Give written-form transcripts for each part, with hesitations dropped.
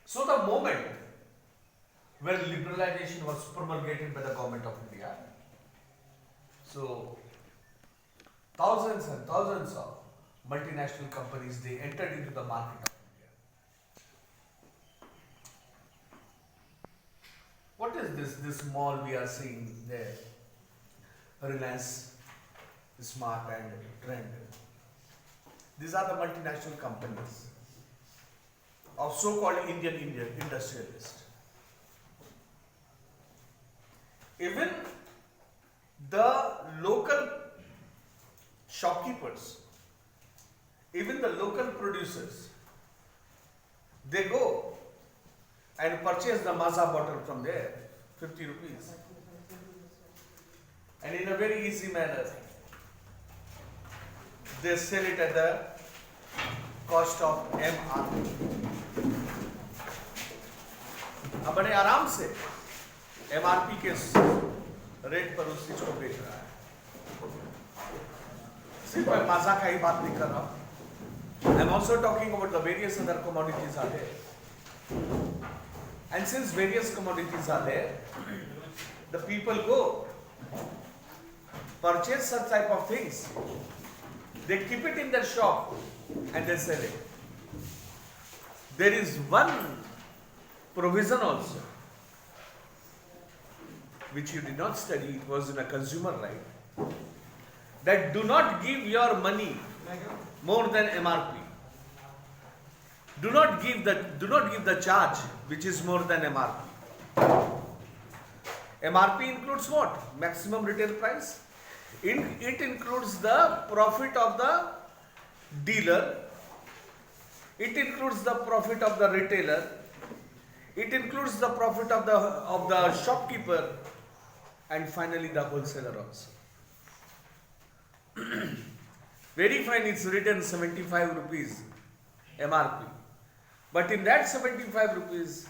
So the moment when liberalization was promulgated by the government of India, so thousands and thousands of multinational companies, they entered into the market of India. What is this mall we are seeing there? Reliance, Smart and Trend. These are the multinational companies of so-called Indian industrialists. Even the local shopkeepers, even the local producers, they go and purchase the Maaza bottle from there, 50 rupees. And in a very easy manner, they sell it at the cost of MRP. अब बड़े आराम से MRP के rate पर उस चीज को बेच रहा है। सिर्फ मैं माजा का ही बात नहीं कर रहा हूँ। I'm also talking about the various other commodities are there. And since various commodities are there, the people go purchase such type of things. They keep it in their shop and they sell it. There is one provision also which you did not study, it was in a consumer right, that do not give your money more than MRP. Do not give the charge which is more than MRP. MRP includes what? Maximum retail price. It includes the profit of the dealer. It includes the profit of the retailer. It includes the profit of the shopkeeper, and finally the wholesaler also. Very fine, it's written 75 rupees MRP. But in that 75 rupees,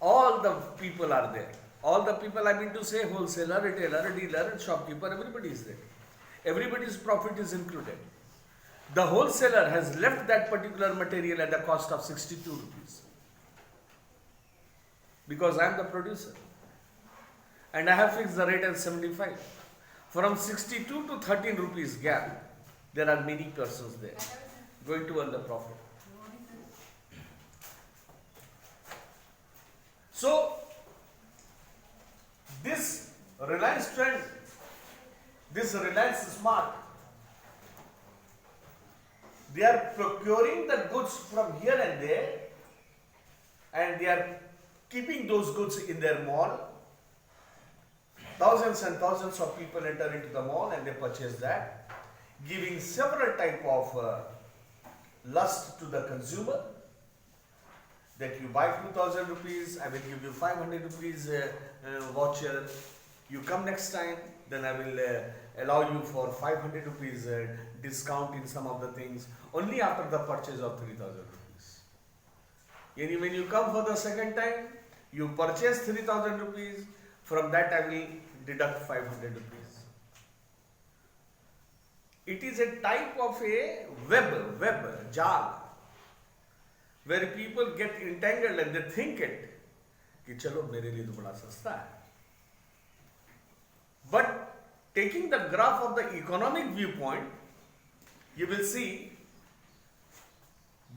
all the people are there. All the people, I mean to say, wholesaler, retailer, dealer, shopkeeper, everybody is there. Everybody's profit is included. The wholesaler has left that particular material at the cost of 62 rupees. Because I am the producer. And I have fixed the rate at 75. From 62 to 13 rupees gap, there are many persons there going to earn the profit. So, this Reliance Trend, this Reliance Smart, they are procuring the goods from here and there, and they are keeping those goods in their mall. Thousands and thousands of people enter into the mall and they purchase that, giving several type of lust to the consumer, that you buy 2,000 rupees, I will give you 500 rupees voucher. You come next time, then I will allow you for 500 rupees discount in some of the things, only after the purchase of 3,000 rupees. And when you come for the second time, you purchase 3,000 rupees, from that I will deduct 500 rupees. It is a type of a web, jal, where people get entangled and they think it कि चलो मेरे लिए तो बड़ा सस्ता है. But taking the graph of the economic viewpoint, you will see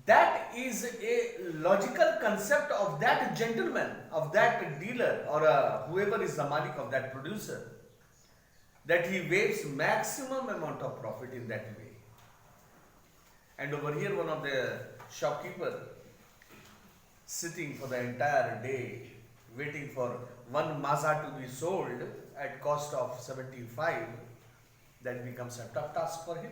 that is a logical concept of that gentleman, of that dealer, or whoever is the malik of that producer, that he waves maximum amount of profit in that way. And over here, one of the shopkeeper sitting for the entire day, waiting for one Maaza to be sold at cost of 75, that becomes a tough task for him.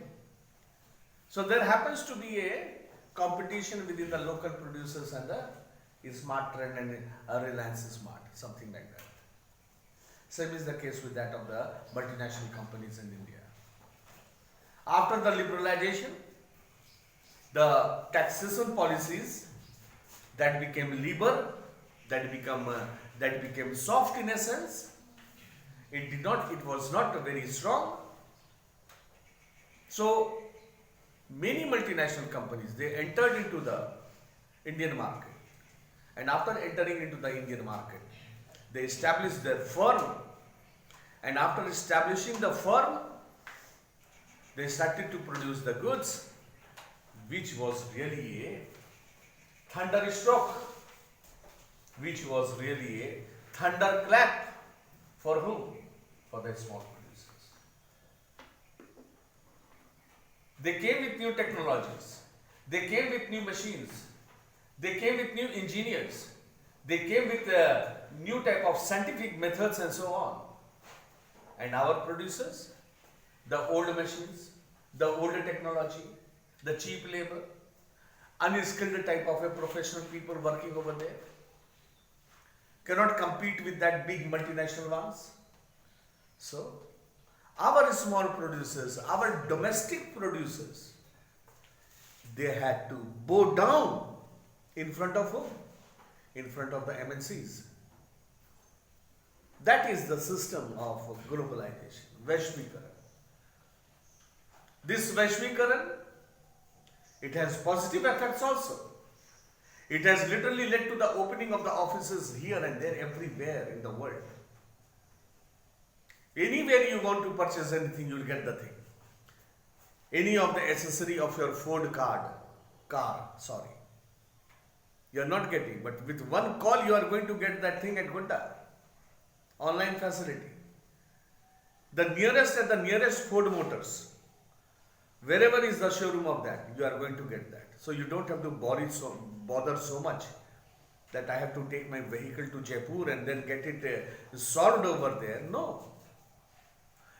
So there happens to be a competition within the local producers and the Smart Trend and Reliance Smart, something like that. Same is the case with that of the multinational companies in India. After the liberalization, the taxation policies that became liberal, that became soft in essence, it was not very strong. So many multinational companies, they entered into the Indian market And after entering into the Indian market, they established their firm. And after establishing the firm, they started to produce the goods, which was really a thunderstroke, which was really a thunderclap. For whom? For the small producers. They came with new technologies. They came with new machines. They came with new engineers. They came with new type of scientific methods and so on. And our producers, the old machines, the older technology, the cheap labor, unskilled type of a professional people working over there, cannot compete with that big multinational ones. So, our small producers, our domestic producers, they had to bow down in front of whom? In front of the MNCs. That is the system of globalization, Vaishvikaran. This Vaishvikaran, it has positive effects also. It has literally led to the opening of the offices here and there, everywhere in the world. Anywhere you want to purchase anything, you will get the thing. Any of the accessory of your Ford car, you are not getting, but with one call you are going to get that thing at Gunda. Online facility. The nearest Ford Motors, wherever is the showroom of that, you are going to get that. So you don't have to bother so much that I have to take my vehicle to Jaipur and then get it solved over there. No.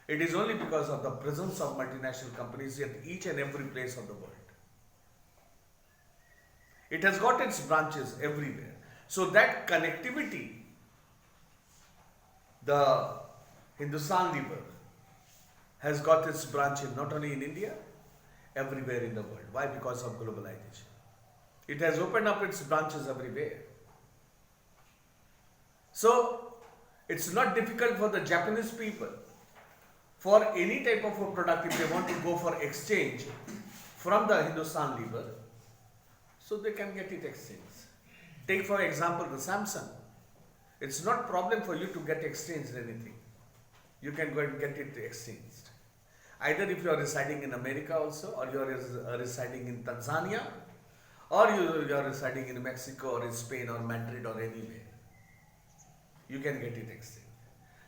It is only because of the presence of multinational companies at each and every place of the world. It has got its branches everywhere. So that connectivity, the Hindustan Lever has got its branch not only in India, everywhere in the world. Why? Because of globalization. It has opened up its branches everywhere. So, it's not difficult for the Japanese people, for any type of a product, if they want to go for exchange from the Hindustan Lever, so they can get it exchanged. Take for example the Samsung. It's not problem for you to get exchanged anything. You can go and get it exchanged. Either if you are residing in America also, or you are residing in Tanzania, or you are residing in Mexico or in Spain or Madrid or anywhere, you can get it exchanged.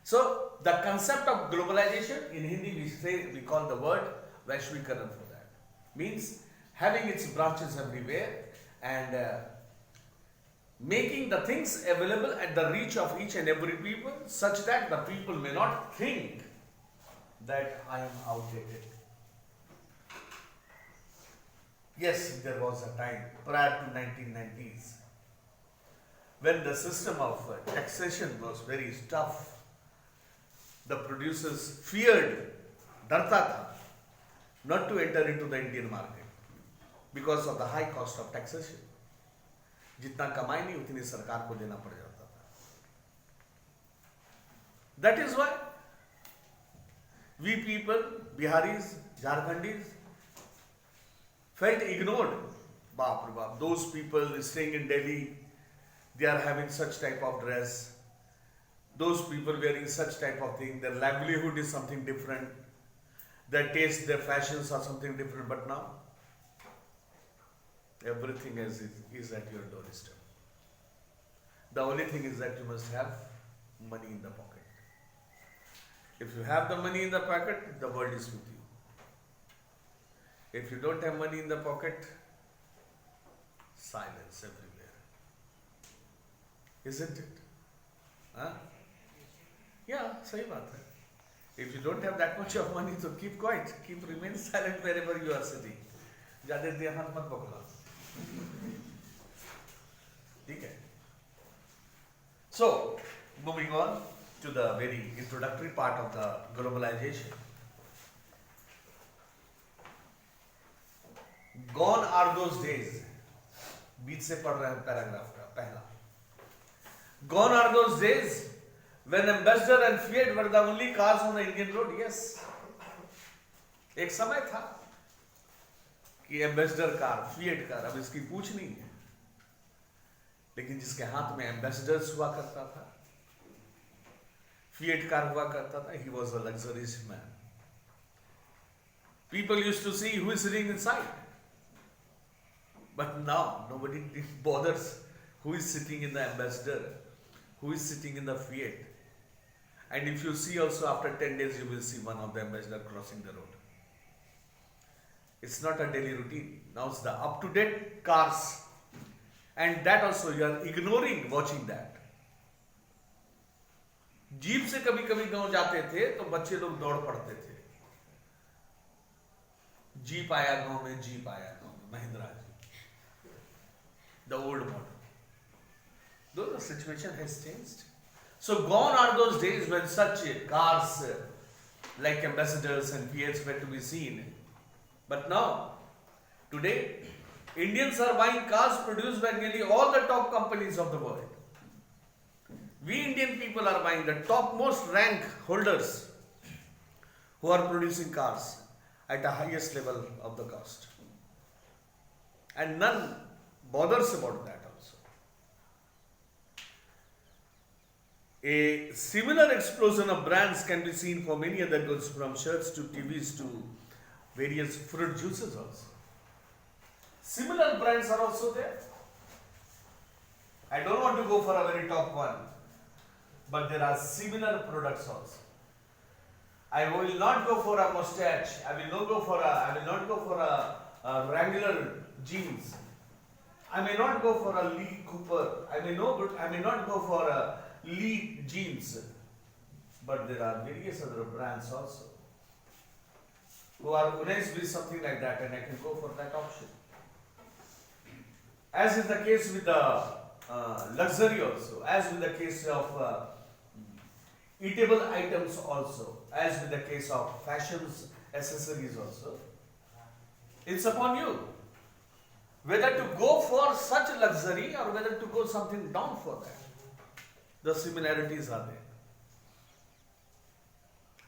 So the concept of globalization, in Hindi we call the word Vaishvikaran for that. Means having its branches everywhere and making the things available at the reach of each and every people, such that the people may not think that I am outdated. Yes, there was a time prior to 1990s when the system of taxation was very tough. The producers feared, darta tha, not to enter into the Indian market because of the high cost of taxation. जितना कमाई नहीं उतनी सरकार को देना पड़ जाता था. That is why we people, Biharis, Jharkhandis, felt ignored. Baap re baap, those people staying in Delhi, they are having such type of dress. Those people wearing such type of thing, their livelihood is something different. Their taste, their fashions are something different. But now, everything is at your doorstep. The only thing is that you must have money in the pocket. If you have the money in the pocket, the world is with you. If you don't have money in the pocket, silence everywhere. Isn't it? Huh? Yeah, sahi baat hai. If you don't have that much of money, so keep quiet. Remain silent wherever you are sitting. ज़्यादा देर हाथ मत पकड़ो. ठीक है. So, moving on to the very introductory part of the globalization. Gone are those days. बीच से पढ़ रहे हैं पैराग्राफ का पहला. Gone are those days when Ambassador and Fiat were the only cars on the Indian road. Yes. एक समय था कि एम्बेसडर कार, फिएट कार, अब इसकी पूछ नहीं है. लेकिन जिसके हाथ में एम्बेसडर्स हुआ करता था, फिएट कार हुआ करता था, he was a luxurious man. People used to see who is sitting inside. But now nobody bothers who is sitting in the ambassador, who is sitting in the Fiat. And if you see also after 10 days you will see one of the ambassador crossing the road. It's not a daily routine. Now it's the up-to-date cars. And that also you are ignoring watching that. Jeep से कभी कभी गांव जाते थे तो बच्चे लोग दौड़ पड़ते थे, जीप आया गांव में, जीप आया गांव में, महिंद्रा जी, the old model. Though the situation has changed. So gone are those days when such cars like ambassadors and Fiats were to be seen. But now, today, Indians are buying cars produced by nearly all the top companies of the world. We Indian people are buying the topmost rank holders who are producing cars at the highest level of the cost. And none bothers about that also. A similar explosion of brands can be seen for many other goods, from shirts to TVs to various fruit juices also. Similar brands are also there. I don't want to go for a very top one, but there are similar products also. I will not go for a mustache. I will not go for a Wrangler jeans. I may not go for a Lee Cooper. I may not go for a Lee jeans. But there are various other brands also who are nice with something like that, and I can go for that option. As is the case with the luxury also, as with the case of eatable items also, as with the case of fashions, accessories also. It's upon you whether to go for such luxury or whether to go something down for that. The similarities are there.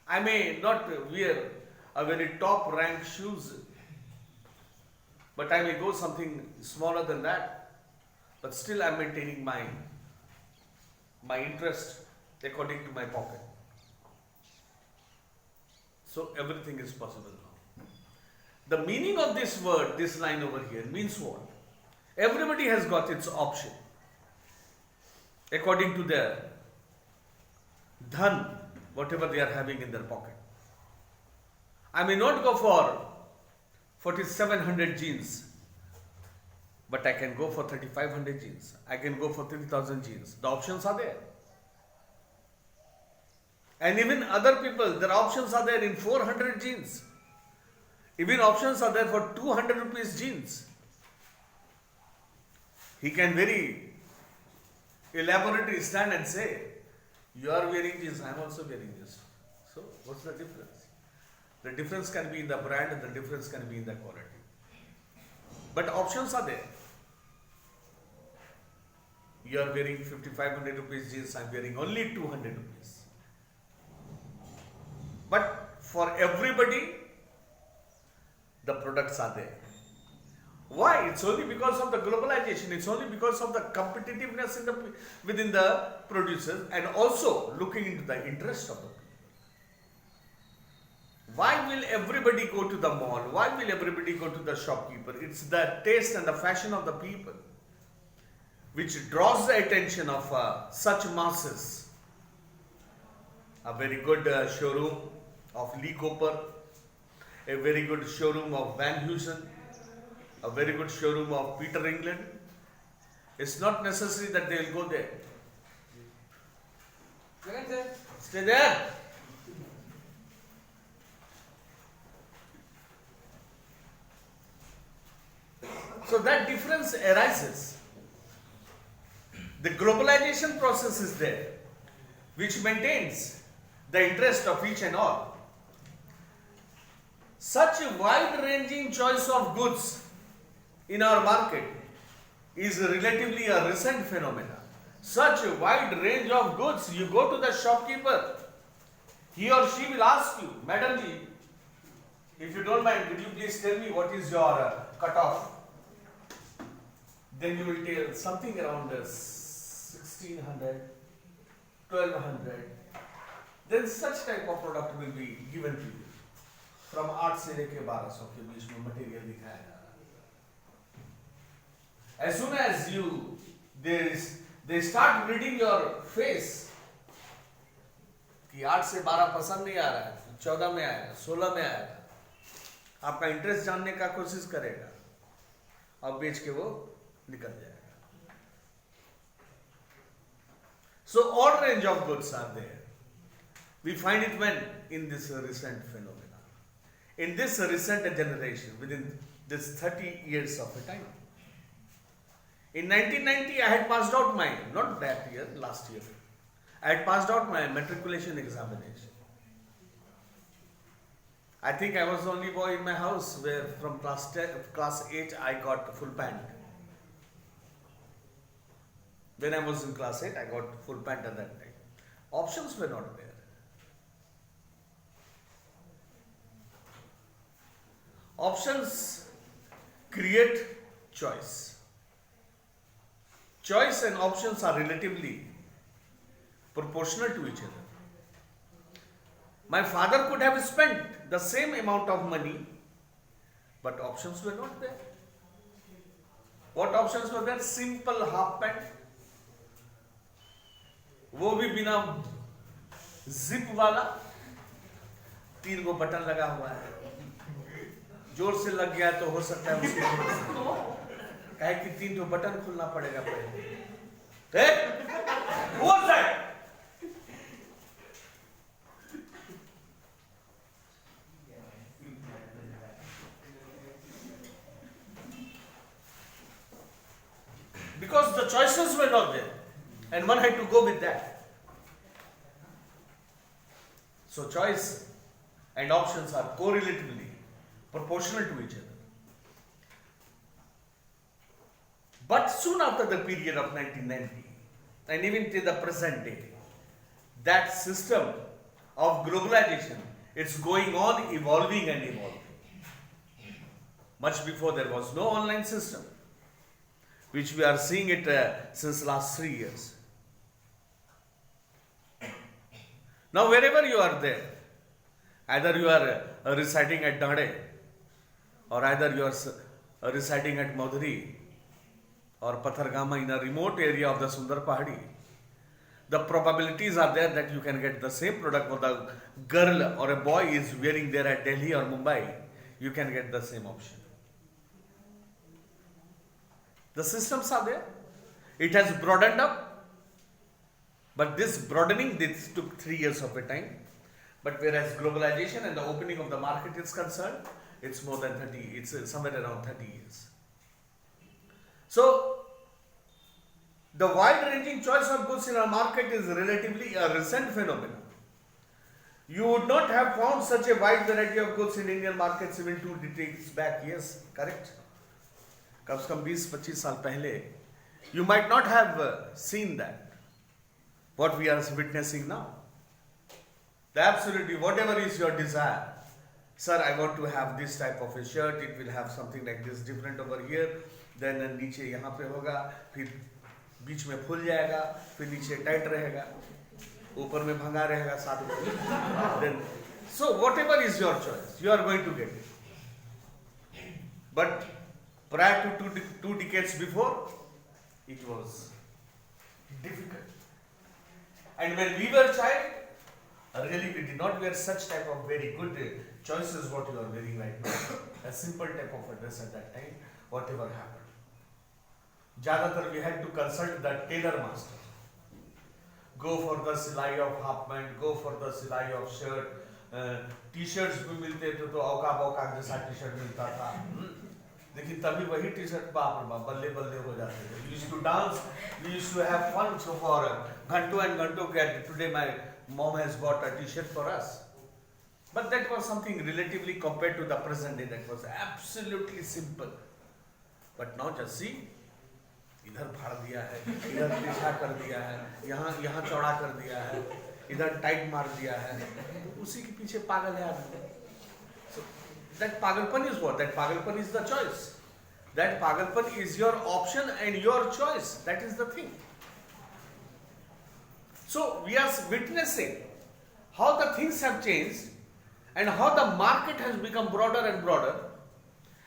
I may not wear a very top rank shoes, but I may go something smaller than that, but still I am maintaining my interest according to my pocket. So everything is possible now. The meaning of this word, this line over here, means what? Everybody has got its option according to their dhan, whatever they are having in their pocket. I may not go for 4700 jeans, but I can go for 3500 jeans. I can go for 3000 jeans. The options are there. And even other people, their options are there in 400 jeans. Even options are there for 200 rupees jeans. He can very elaborately stand and say, you are wearing jeans, I am also wearing this. So, what's the difference? The difference can be in the brand and the difference can be in the quality. But options are there. You are wearing 5500 rupees jeans, I am wearing only 200 rupees. But for everybody, the products are there. Why? It's only because of the globalization. It's only because of the competitiveness within the producers, and also looking into the interest of the people. Why will everybody go to the mall? Why will everybody go to the shopkeeper? It's the taste and the fashion of the people which draws the attention of such masses. A very good showroom of Lee Cooper, a very good showroom of Van Heusen, a very good showroom of Peter England. It's not necessary that they will go there. Stay there. So that difference arises. The globalization process is there, which maintains the interest of each and all. Such a wide-ranging choice of goods in our market is relatively a recent phenomenon. Such a wide range of goods, you go to the shopkeeper, he or she will ask you, Madam ji, if you don't mind, could you please tell me what is your cutoff? then you will tell something around 1600, 1200. Then such type of product will be given to you. From 8 से लेके 1200 के बीच में material दिखाया जा रहा है. As soon as they start reading your face कि 8 से 12 पसंद नहीं आ रहा है, 14 में आएगा, 16 में आएगा, आपका इंटरेस्ट जानने का कोशिश करेगा और बेच के वो निकल जाएगा. So all range of goods are there. We find it when in this recent phenomena, in this recent generation, within this 30 years of a time. In 1990, I had passed out my, not that year, last year, I had passed out my matriculation examination. I think I was the only boy in my house where from class 8 I got full pant. When I was in class 8, I got full pant at that time. Options were not there. Options create choice. Choice and options are relatively proportional to each other. My father could have spent the same amount of money, but options were not there. What options were there? Simple half pant, वो भी बिना zip वाला, 3 गो button लगा हुआ है, जोर से लग गया तो हो सकता है उसके कहे कि 3 तो बटन खुलना पड़ेगा पहले. What's that? Because the choices were not there, and one had to go with that. So choice and options are correlatively proportional to each other. But soon after the period of 1990, and even till the present day, that system of globalization is going on evolving and evolving. Much before there was no online system, which we are seeing it since last 3 years. Now wherever you are there, either you are residing at Dade, or either you are residing at Maudhuri or Pathargama in a remote area of the Sundar Pahadi, the probabilities are there that you can get the same product what a girl or a boy is wearing there at Delhi or Mumbai, you can get the same option. The systems are there. It has broadened up, but this broadening this took 3 years of a time. But whereas globalization and the opening of the market is concerned, it's more than 30, it's somewhere around 30 years. So, the wide-ranging choice of goods in our market is relatively a recent phenomenon. You would not have found such a wide variety of goods in Indian markets even 2 decades back, yes, correct? कम से कम 20-25 साल पहले, you might not have seen that, what we are witnessing now. Absolutely, whatever is your desire, sir, I want to have this type of a shirt, it will have something like this different over here, then नीचे यहाँ पे होगा, फिर बीच में फूल जाएगा, फिर नीचे tight रहेगा, ऊपर में भंगा रहेगा साथ में. Then, so whatever is your choice, you are going to get it. But prior to 2 decades before, it was difficult. And when we were child, really we did not wear such type of very good choices what you are wearing right now. A simple type of a dress at that time, whatever happened. Jadatar we had to consult the tailor master. Go for the silai of half pant, go for the silai of shirt. T-shirts भी मिलते थे तो औकाब औकाब जैसा T-shirt मिलता था. लेकिन तभी वही टी शर्ट बाप रे बाप बल्ले बल्ले हो जाते थे. We used to dance, we used to have fun so for घंटों and घंटों के. Today my mom has bought a t-shirt for us. But that was something relatively compared to the present day that was absolutely simple. But now just see, इधर फाड़ दिया है, इधर तिरछा कर दिया है, यहाँ चौड़ा कर दिया है, इधर टाइट मार दिया है, तो उसी के पीछे पागल है आदमी. So that pagalpan is what? That pagalpan is the choice. That pagalpan is your option and your choice. That is the thing. So we are witnessing how the things have changed and how the market has become broader and broader.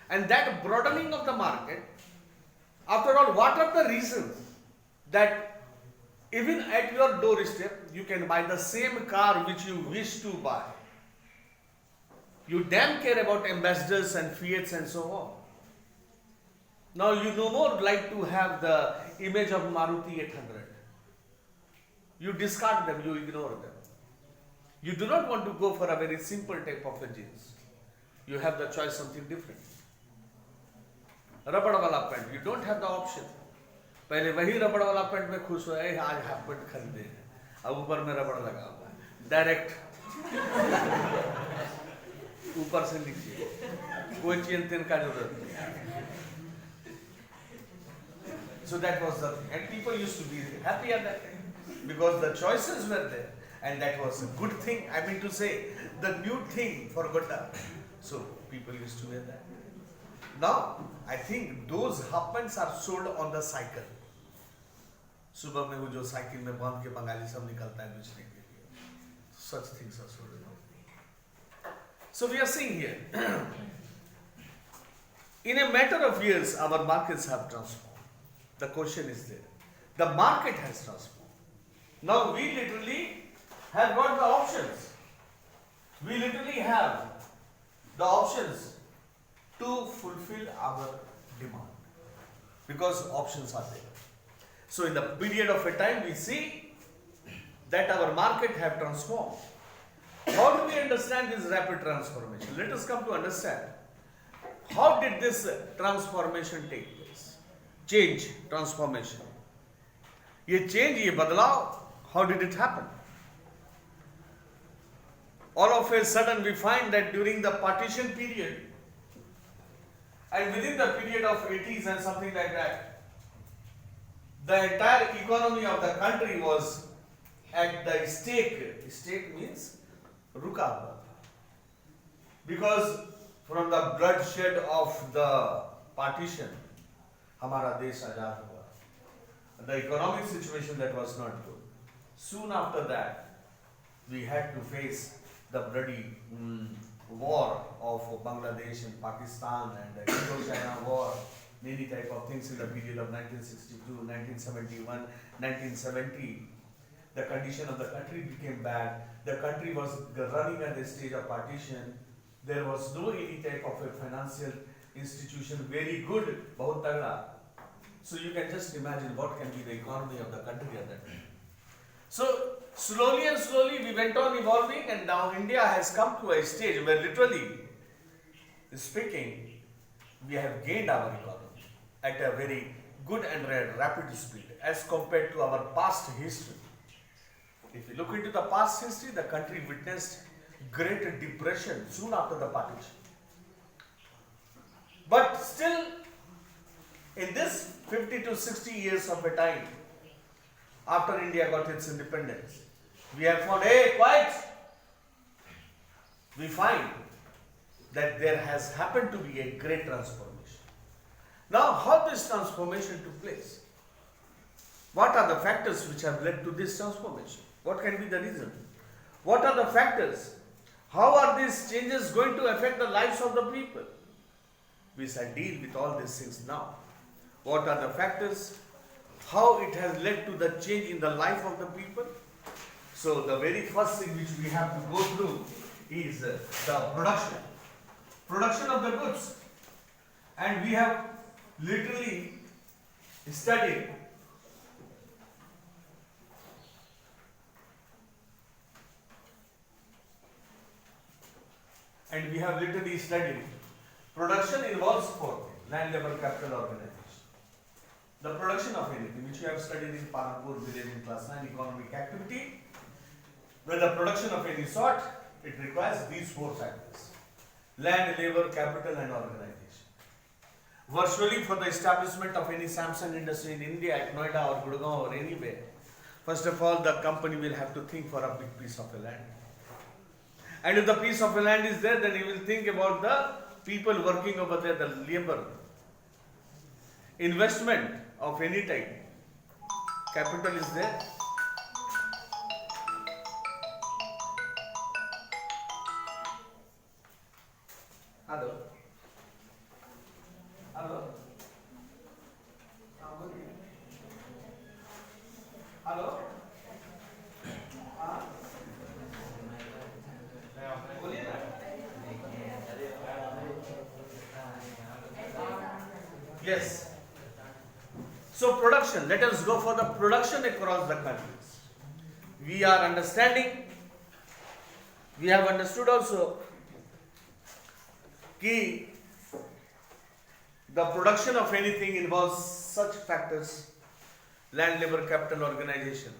And that broadening of the market, after all, what are the reasons that even at your doorstep you can buy the same car which you wish to buy? You damn care about ambassadors and Fiats and so on. Now you no more like to have the image of Maruti 800. You discard them, you ignore them. You do not want to go for a very simple type of a jeans. You have the choice something different. रबड़ वाला pant, you don't have the option. पहले वही रबड़ वाला pant में खुश हुआ है, आज हाफ पैंट खरीदे हैं, अब ऊपर में रबड़ लगा हुआ है, डायरेक्ट ऊपर से नीचे, कोई चेन तेन का जरूरत नहीं. So that was the thing, and people used to be happy at that time because the choices were there, and that was a good thing. I mean to say, the new thing for Gota. So people used to wear that. Now, I think those half pants are sold on the cycle. सुबह में वो जो cycle में बांध के बंगाली सब निकलता है बेचने के लिए, such things are sold. So we are seeing here, in a matter of years, our markets have transformed. The question is there. The market has transformed. Now we literally have got the options. We literally have the options to fulfill our demand because options are there. So in the period of a time we see that our market have transformed. How do we understand this rapid transformation? Let us come to understand how did this transformation take place? Change, transformation. ये change, ये बदलाव, how did it happen? All of a sudden we find that during the partition period and within the period of 80s and something like that, the entire economy of the country was at the stake. Stake means ruka hua. Because from the bloodshed of the partition, हमारा देश आजाद हुआ. The economic situation that was not good. Soon after that, we had to face the bloody war of Bangladesh and Pakistan and the Indo-China war, many type of things in the period of 1962, 1971, 1970. The condition of the country became bad. The country was running at the stage of partition. There was no any type of a financial institution very good, बहुत तगड़ा. So you can just imagine what can be the economy of the country at that time. So slowly and slowly we went on evolving, and now India has come to a stage where literally speaking, we have gained our economy at a very good and rapid speed as compared to our past history. If you look into the past history, the country witnessed Great Depression soon after the partition. But still, in this 50 to 60 years of a time, after India got its independence, we have found, hey, quiet! We find that there has happened to be a great transformation. Now, how this transformation took place? What are the factors which have led to this transformation? What can be the reason? What are the factors? How are these changes going to affect the lives of the people? We shall deal with all these things now. What are the factors? How it has led to the change in the life of the people? So the very first thing which we have to go through is the production. Production of the goods. And we have literally studied production involves four things: land, labor, capital, organization. The production of anything, which we have studied in Palanpur village in class 9, economic activity, where the production of any sort, it requires these four factors: land, labor, capital, and organization. Virtually for the establishment of any Samsung industry in India, at Noida or Gurgaon or anywhere, first of all, the company will have to think for a big piece of a land. And if the piece of land is there, then you will think about the people working over there, the labor. investment of any type, capital is there. Hello. Hello. Hello. हाँ बोलिए ना. Yes. So production, let us go for the production across the countries. We are understanding, we have understood also कि the production of anything involves such factors: land, labor, capital, organization.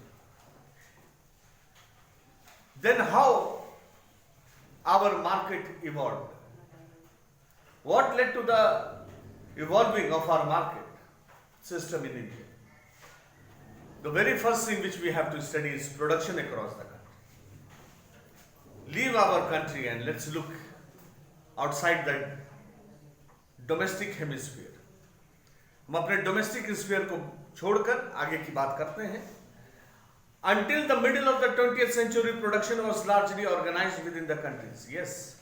Then how our market evolved? What led to the evolving of our market system in India? The very first thing which we have to study is production across the country. Leave our country and let's look outside the domestic hemisphere. हम अपने domestic sphere को छोड़कर आगे की बात करते हैं. Until the middle of the 20th century, production was largely organized within the countries. Yes.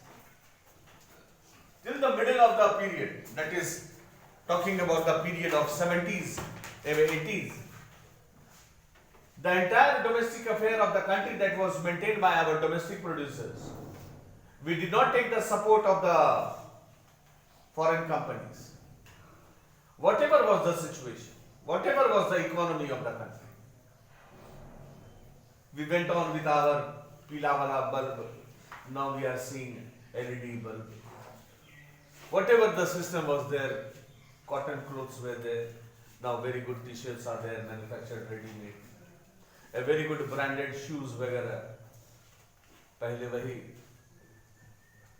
Till the middle of the period, that is talking about the period of 70s, 80s, the entire domestic affair of the country that was maintained by our domestic producers. We did not take the support of the foreign companies. Whatever was the situation, whatever was the economy of the country, we went on with our pila wala bulb. Now we are seeing LED bulb. Whatever the system was there, cotton clothes were there. Now very good t-shirts are there, manufactured ready-made. A very good branded shoes वगैरह. पहले वही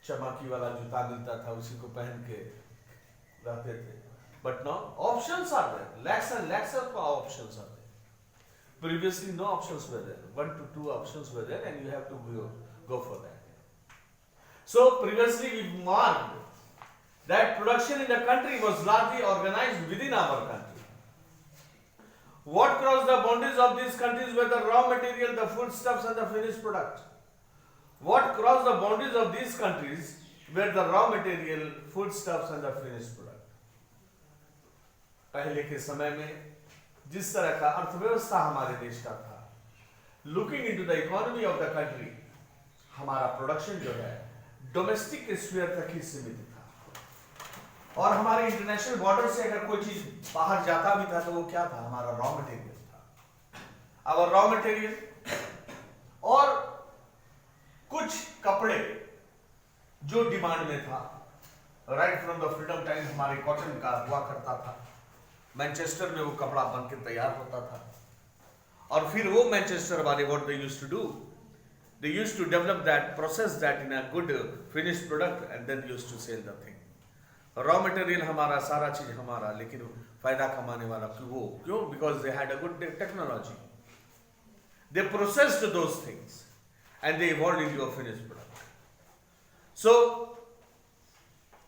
चमाकी वाला जूता मिलता था, उसी को पहन के रहते थे. But now options are there. Lakhs and lakhs of options are there. Previously no options were there. 1 to 2 options were there, and you have to go for that. So previously we marked that production in the country was largely organized within our country. What crossed the boundaries of these countries were the raw material, the foodstuffs and the finished product. What crossed the boundaries of these countries were the raw material, foodstuffs and the finished product. पहले के समय में जिस तरह का अर्थव्यवस्था हमारे देश का था, looking into the economy of the country, हमारा प्रोडक्शन जो है डोमेस्टिक स्फीयर तक ही सीमित था. और हमारे इंटरनेशनल बॉर्डर से अगर कोई चीज बाहर जाता भी था तो वो क्या था? हमारा रॉ मटेरियल था. और रॉ मटेरियल और कुछ कपड़े जो डिमांड में था. Right from the freedom time हमारे कॉटन का हुआ करता था. मैनचेस्टर में वो कपड़ा बन के तैयार होता था. और फिर वो मैनचेस्टर वाले what they used to do, they used to develop that, process that in a good finished product and then used to sell the thing. Raw material हमारा, सारा चीज हमारा, लेकिन फायदा कमाने वाला क्यों? Because they had a good technology. They processed those things and they evolved into a finished product. So,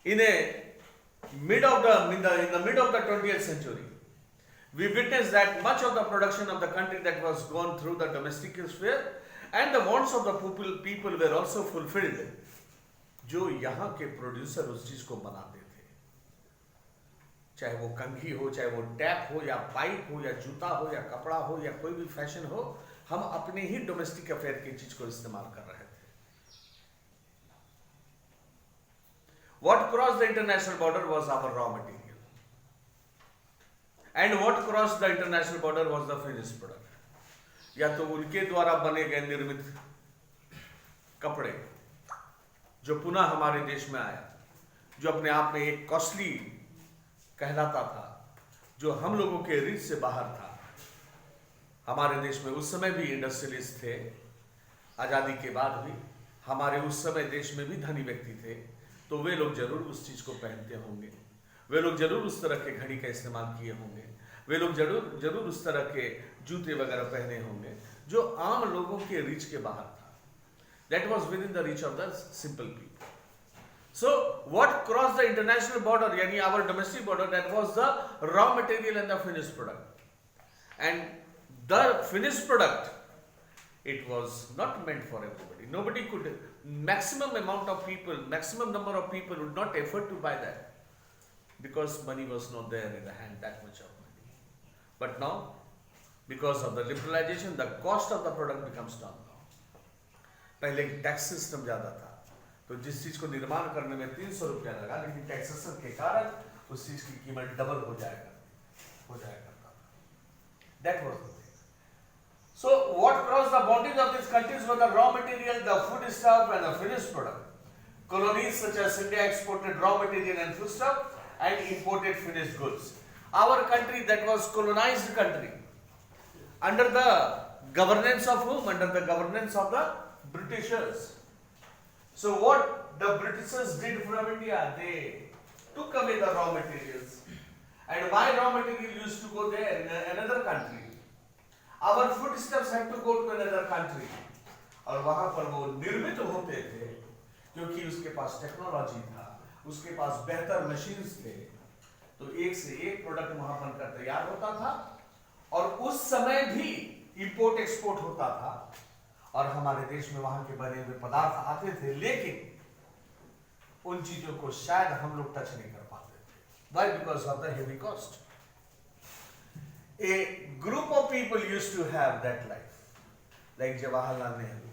in the mid of the 20th century, we witnessed that much of the production of the country that was gone through the domestic sphere and the wants of the people were also fulfilled. जो यहाँ के producer उस चीज को बनाते थे, चाहे वो कंघी हो, चाहे वो टैप हो या पाइप हो या जूता हो या कपड़ा हो या कोई भी फैशन हो, हम अपने ही डोमेस्टिक अफेयर की चीज को इस्तेमाल कर रहे थे. What crossed the international border was our raw material, and what crossed the international border was the finished product. या तो उनके द्वारा बने गए निर्मित कपड़े जो पुनः हमारे देश में आया, जो अपने आप में एक कॉस्टली कहलाता था, जो हम लोगों के रीच से बाहर था. हमारे देश में उस समय भी इंडस्ट्रियलिस्ट थे, आज़ादी के बाद भी हमारे उस समय देश में भी धनी व्यक्ति थे, तो वे लोग जरूर उस चीज़ को पहनते होंगे, वे लोग जरूर उस तरह के घड़ी का इस्तेमाल किए होंगे, वे लोग जरूर उस तरह के जूते वगैरह पहने होंगे जो आम लोगों के रीच के बाहर था. That was with in the reach of the simple people. So what crossed the international border, yani our domestic border, that was the raw material and the finished product. And the finished product, it was not meant for everybody. Nobody could, maximum amount of people, maximum number of people would not afford to buy that because money was not there in the hand, that much of money. But now, because of the liberalization, the cost of the product becomes down now. पहले tax system ज्यादा था, तो जिस चीज को निर्माण करने में 300 रुपया लगा, लेकिन टैक्सेशन के कारण उस चीज की कीमत डबल हो जाएगा था. That was the thing. So what crossed the boundaries of these countries were the raw material, the food stuff, and the finished product. Colonies such as India exported raw material and food stuff and imported finished goods. Our country, that was colonized country, under the governance of whom? Under the governance of the Britishers. So what the Britishers did from India, they took away the raw materials, and my raw material used to go there in another country. Our foodstuffs had to go to another country, और वहां पर वो निर्मित होते थे क्योंकि उसके पास technology था, उसके पास बेहतर मशीन्स थे, तो एक से एक प्रोडक्ट वहां बनकर तैयार होता था. और उस समय भी इंपोर्ट एक्सपोर्ट होता था और हमारे देश में वहां के बने हुए पदार्थ आते थे, लेकिन उन चीजों को शायद हम लोग टच नहीं कर पाते थे. Why? Because of the heavy cost. A group of people used to have that life, like Jawaharlal Nehru.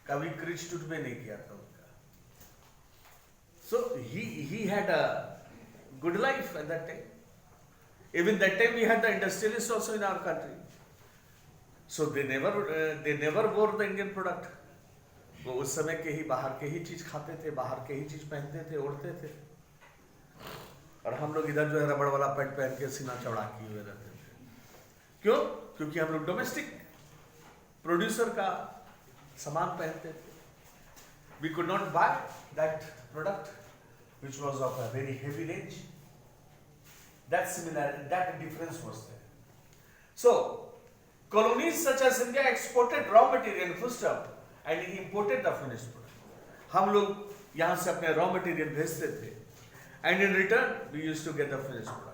कभी क्रिच टूट में नहीं किया था उनका. So he had a good life at that time. Even that time we had the industrialists also in our country. So they never wore the Indian product. वो उस समय के ही बाहर के ही चीज खाते थे, बाहर के ही चीज पहनते थे, ओढ़ते थे. और हम लोग इधर जो है रबड़ वाला पैंट पहन के सीना चौड़ा किए हुए रहते थे. क्यों? क्योंकि हम लोग डोमेस्टिक प्रोड्यूसर का सामान पहनते थे. We could not buy that product which was of a very heavy range. That difference was there. So colonies such as India exported raw material and foodstuff and imported the finished product. हम लोग यहाँ से अपने raw material भेजते थे, and in return we used to get the finished product.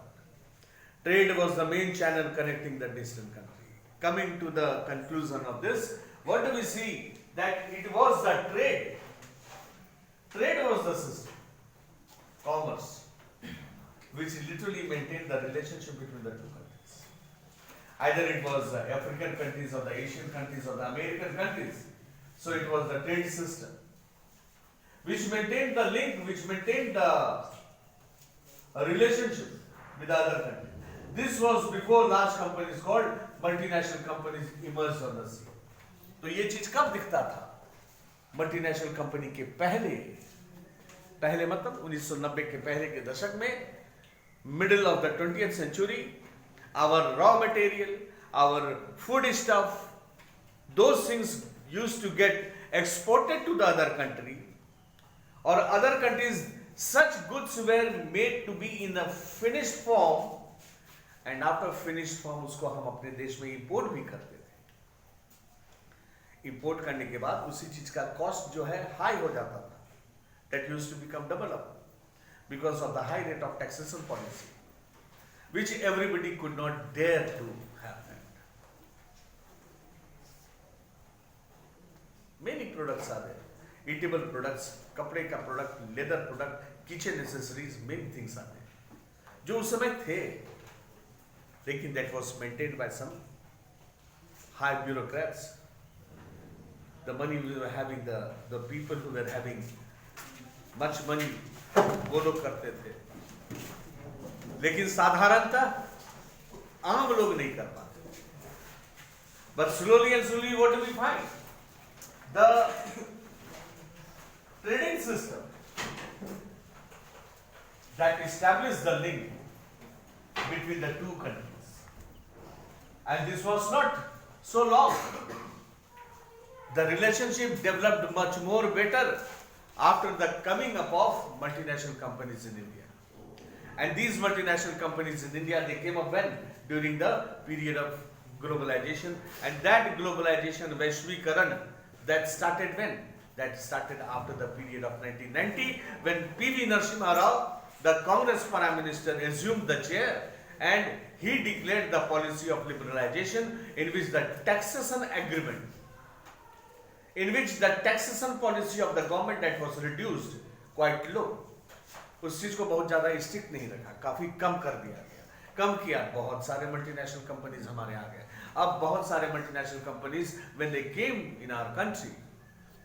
Trade was the main channel connecting the distant country. Coming to the conclusion of this, what do we see? That it was the trade. Trade was the system, commerce, which literally maintained the relationship between the two countries. Either it was the African countries or the Asian countries or the American countries. So it was the trade system which maintained the link, which maintained the relationship with the other country. This was before large companies called multinational companies emerged on the scene. तो ये चीज कब दिखता था? Multinational company के पहले मतलब 1990 के पहले के दशक में, middle of the 20th century, our raw material, our food stuff, those things used to get exported to the other country, or other countries, such goods were made to be in a finished form, and after finished form उसको हम अपने देश में import भी करते थे. Import करने के बाद उसी चीज का cost जो है high हो जाता था. That used to become double up because of the high rate of taxation policy, which everybody could not dare to have that. Many products are there. Eatable products, कपड़े का product, leather product, kitchen accessories, many things are there. जो उस समय थे, लेकिन that was maintained by some high bureaucrats. The money we were having, the people who were having much money, वो लोग करते थे. लेकिन साधारणतः आम लोग नहीं कर पाते. But slowly and slowly, what do we find? The trading system that established the link between the two countries, and this was not so long. The relationship developed much more better after the coming up of multinational companies in India. And these multinational companies in India, they came up when? During the period of globalization. And that globalization, Vaishvikaran, that started when? that started after the period of 1990 when P.V. Narasimha Rao, the Congress Prime Minister, assumed the chair and he declared the policy of liberalization in which the taxation agreement, in which the taxation policy of the government that was reduced quite low. उस चीज को बहुत ज्यादा strict नहीं रखा, काफी कम कर दिया गया, कम किया. बहुत सारे मल्टीनेशनल कंपनीज हमारे आ गए. अब बहुत सारे multinational companies when they came in our country,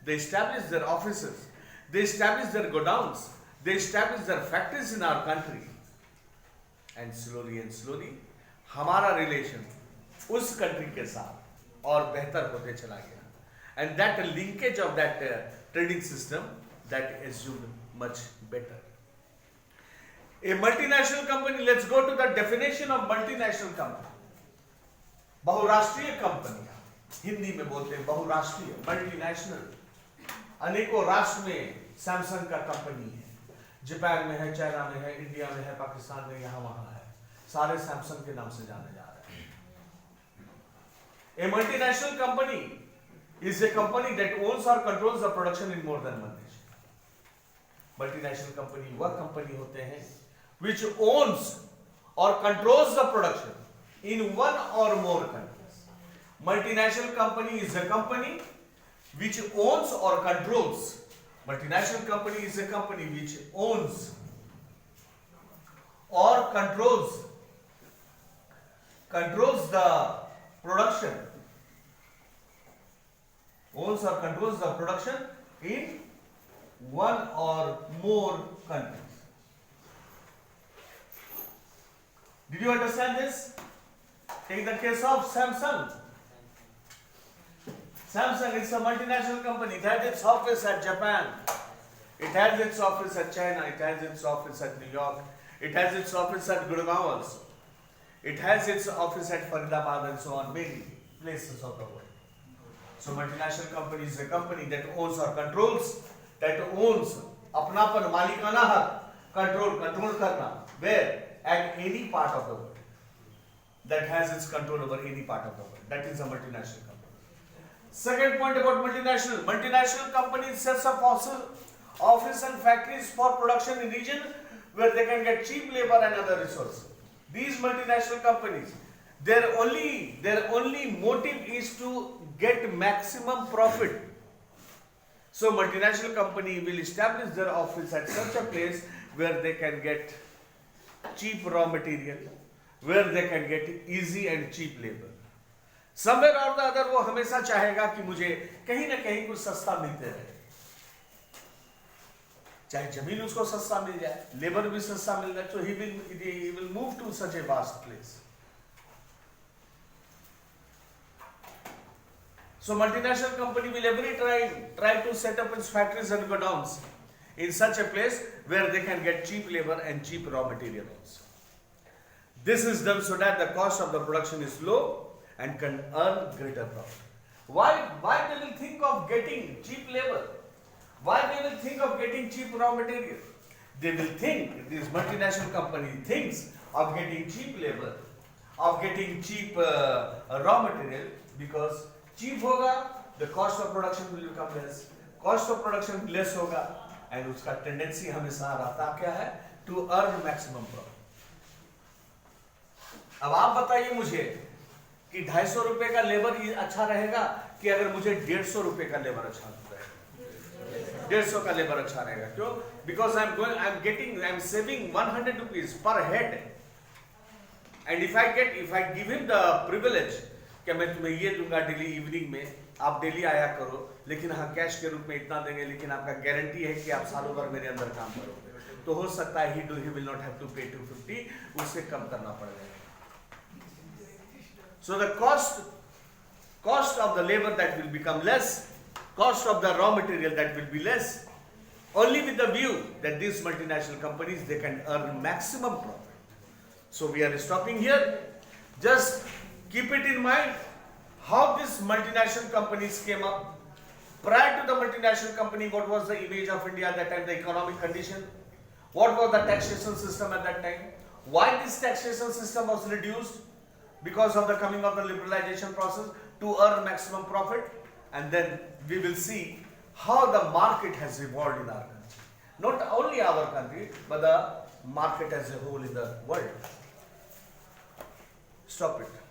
they established their offices, they established their godowns, they established their factories in our country, and slowly हमारा रिलेशन उस कंट्री के साथ और बेहतर होते चला गया. And that linkage of that trading system that assumed much better. A multinational company, let's go to the definition of multinational company. बहुराष्ट्रीय कंपनियां, हिंदी में बोलते हैं बहुराष्ट्रीय, मल्टीनेशनल. अनेकों राष्ट्र में सैमसंग का कंपनी है, जापान में है, चाइना में है, इंडिया में है, पाकिस्तान में, यहाँ वहां है, सारे सैमसंग के नाम से जाने जा रहे हैं. A multinational company is a company that owns or controls the production in more than one nation. Multinational company वह कंपनी होते हैं which owns or controls the production in one or more countries. Multinational company is a company which owns or controls. Multinational company is a company which owns or controls the production, owns or controls the production in one or more countries. Did you understand this? Take the case of Samsung. Samsung is a multinational company. It has its office at Japan. It has its office at China. It has its office at New York. It has its office at Gurgaon also. It has its office at Faridabad and so on, many places of the world. So multinational company is a company that owns or controls, अपनापन मालिकाना हक, control करना, where? At any part of the world. That has its control over any part of the world. That is a multinational company. Second point about multinational. Multinational companies sets up office and factories for production in region where they can get cheap labor and other resources. These multinational companies, their only motive is to get maximum profit. So multinational company will establish their office at such a place where they can get cheap raw material, where they can get easy and cheap labor. Somewhere or the other वो हमेशा चाहेगा कि मुझे कहीं ना कहीं कुछ सस्ता मिलते रहे, चाहे जमीन उसको सस्ता मिल जाए, लेबर भी सस्ता मिल जाए, so he will move to such a vast place. So multinational company will every try to set up its factories and godowns in such a place where they can get cheap labor and cheap raw material also. This is done so that the cost of the production is low and can earn greater profit. Why they will think of getting cheap labor? Why they will think of getting cheap raw material? They will think, this multinational company thinks of getting cheap labor, of getting cheap raw material, because cheap hoga, the cost of production will become less. Cost of production less hoga, and उसका tendency हमेशा रहता क्या है? To earn maximum profit. अब आप बताइए मुझे कि 250 रुपए का लेबर अच्छा रहेगा कि अगर मुझे 150 रुपए का लेबर अच्छा रहेगा? 150 का लेबर अच्छा रहेगा. क्यों? Because I'm saving 100 rupees per head, and if I give him the privilege कि मैं तुम्हें ये दूंगा डेली इवनिंग में, आप डेली आया करो, लेकिन हाँ कैश के रूप में इतना देंगे, लेकिन आपका गारंटी है कि आप सालों भर मेरे अंदर काम करोगे, तो हो सकता है he will not have to pay 250, उससे कम करना पड़ेगा. So the cost of the labor that will become less, cost of the raw material that will be less, only with the view that these multinational companies, they can earn maximum profit. So we are stopping here. Just keep it in mind how these multinational companies came up. Prior to the multinational company, what was the image of India at that time, the economic condition? What was the taxation system at that time? Why this taxation system was reduced? Because of the coming of the liberalization process to earn maximum profit. And then we will see how the market has evolved in our country. Not only our country, but the market as a whole in the world. Stop it.